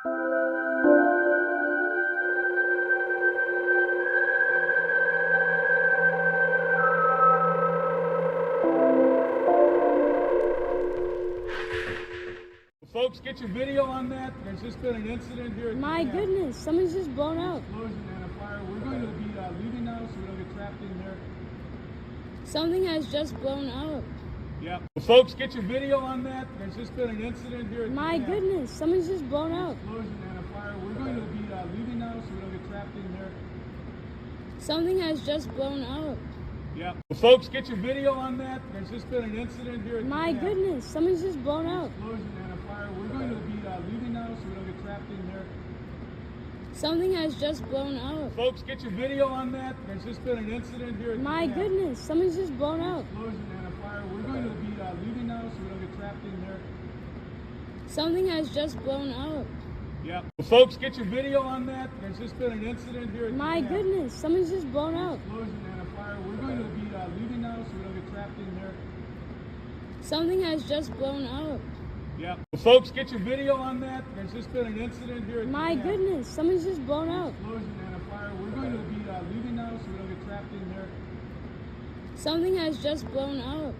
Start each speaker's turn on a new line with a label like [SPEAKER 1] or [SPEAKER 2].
[SPEAKER 1] Folks, get your video on that. There's just been an incident here.
[SPEAKER 2] My goodness, someone's just blown up.
[SPEAKER 1] Explosion and a fire. We're going to be leaving now so we don't get trapped in there.
[SPEAKER 2] Something has just blown up.
[SPEAKER 1] Yeah. Folks, get your video on that. There's just been an incident here.
[SPEAKER 2] My goodness, someone's just blown up.
[SPEAKER 1] Explosion and a fire. We're going to be leaving now so we don't get trapped in there.
[SPEAKER 2] Something has just blown up.
[SPEAKER 1] Yeah. Folks, get your video on that. There's just been an incident here.
[SPEAKER 2] My goodness, someone's just blown up.
[SPEAKER 1] Explosion and a fire. We're going to be leaving now so we don't get trapped in there.
[SPEAKER 2] Something has just blown up.
[SPEAKER 1] Folks, get your video on that. There's just been an incident here.
[SPEAKER 2] My goodness, someone's just blown up.
[SPEAKER 1] Explosion and a fire. We're going to be leaving now so we don't get trapped in there.
[SPEAKER 2] Something has just blown up.
[SPEAKER 1] Yeah. Folks, get your video on that. There's just been an incident here.
[SPEAKER 2] My goodness, someone's just blown up.
[SPEAKER 1] Explosion and a fire. We're going to be leaving now so we don't get trapped in there.
[SPEAKER 2] Something has just blown up.
[SPEAKER 1] Yeah. Folks, get your video on that. There's just been an incident here.
[SPEAKER 2] My goodness, someone's just blown up.
[SPEAKER 1] Explosion and a fire. We're going to be leaving now so we don't get trapped in there.
[SPEAKER 2] Something has just blown up.